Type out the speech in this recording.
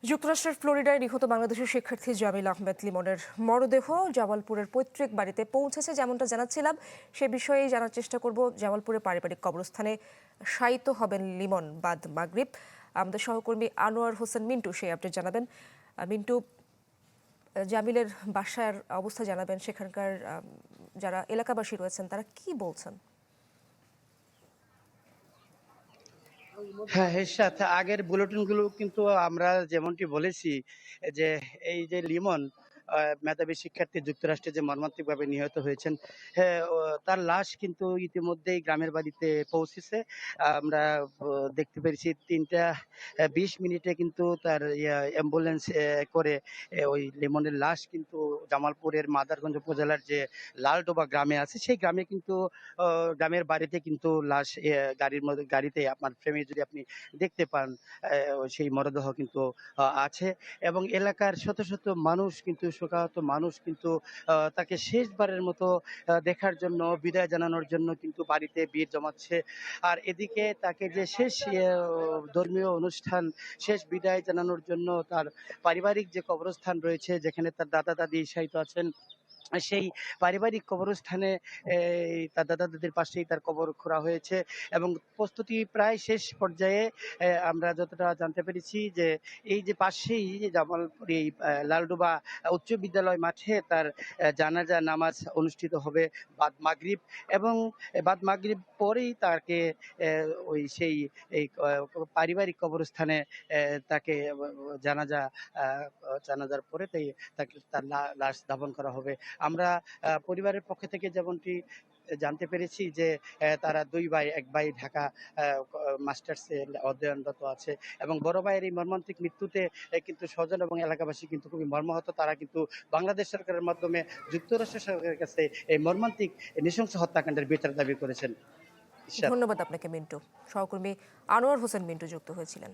যুক্তরাষ্ট্রের ফ্লোরিডায় নিহত বাংলাদেশের শিক্ষার্থী জামিল আহমেদ লিমনের মরদেহ জামালপুরের পৈতৃক বাড়িতে পৌঁছেছে, যেমনটা জানাচ্ছিলাম। সে বিষয়ে জানার চেষ্টা করব। জামালপুরের পারিবারিক কবরস্থানে শায়িত হবেন লিমন বাদ মাগরিব। আমাদের সহকর্মী আনোয়ার হোসেন মিন্টু সেই আপডেট জানাবেন। মিন্টু, জামিলের বাসার অবস্থা জানাবেন। সেখানকার যারা এলাকাবাসী রয়েছেন তারা কি বলছেন? হ্যাঁ, এর সাথে আগের বুলেটিনগুলো কিন্তু আমরা যেমনটি বলেছি যে এই যে লিমন মেধাবী শিক্ষার্থী যুক্তরাষ্ট্রে যে মর্মান্তিকভাবে নিহত হয়েছেন, হ্যাঁ, তার লাশ কিন্তু ইতিমধ্যেই গ্রামের বাড়িতে পৌঁছেছে। আমরা দেখতে পেরেছি ৩টা ২০ মিনিটে কিন্তু তার অ্যাম্বুলেন্স করে ওই লিমনের লাশ কিন্তু জামালপুরের মাদারগঞ্জ উপজেলার যে লালডোবা গ্রামে আছে সেই গ্রামে কিন্তু গ্রামের বাড়িতে কিন্তু লাশ গাড়ির মধ্যে গাড়িতে আপনার ফ্রেমে যদি আপনি দেখতে পান সেই মরদেহ কিন্তু আছে এবং এলাকার শত শত মানুষ কিন্তু শোকাহত মানুষ কিন্তু তাকে শেষবারের মতো দেখার জন্য বিদায় জানানোর জন্য কিন্তু বাড়িতে ভিড় জমাচ্ছে। আর এদিকে তাকে যে শেষ ধর্মীয় অনুষ্ঠান, শেষ বিদায় জানানোর জন্য তার পারিবারিক যে কবরস্থান রয়েছে যেখানে তার দাদা দাদি শায়িত আছেন, সেই পারিবারিক কবরস্থানে তার দাদা দাদির পাশেই তার কবর খোঁড়া হয়েছে এবং প্রস্তুতি প্রায় শেষ পর্যায়ে। আমরা যতটা জানতে পেরেছি যে এই যে পাশেই যে জামালপুর এই লালডোবা উচ্চ বিদ্যালয় মাঠে তার জানাজা নামাজ অনুষ্ঠিত হবে বাদ মাগরিব এবং বাদ মাগরিব পরেই তাকে ওই সেই এই পারিবারিক কবরস্থানে তাকে জানাজা আহ, জানাজার পরে তাকে তার লাশ দাফন করা হবে। আমরা পরিবারের পক্ষ থেকে যেমনটি জানতে পেরেছি যে তারা দুই ভাই, এক ভাই ঢাকা মাস্টার্সে অধ্যয়নরত আছে এবং বড় ভাইয়ের এই মর্মান্তিক মৃত্যুতে কিন্তু স্বজন এবং এলাকাবাসী কিন্তু খুবই মর্মাহত। তারা কিন্তু বাংলাদেশ সরকারের মাধ্যমে যুক্তরাষ্ট্র সরকারের কাছে এই মর্মান্তিক নৃশংস হত্যাকাণ্ডের বিচার দাবি করেছেন। ঈশ্বর। ধন্যবাদ আপনাকে মিন্টু। সহকর্মী আনোয়ার হোসেন মিন্টু যুক্ত হয়েছিলেন।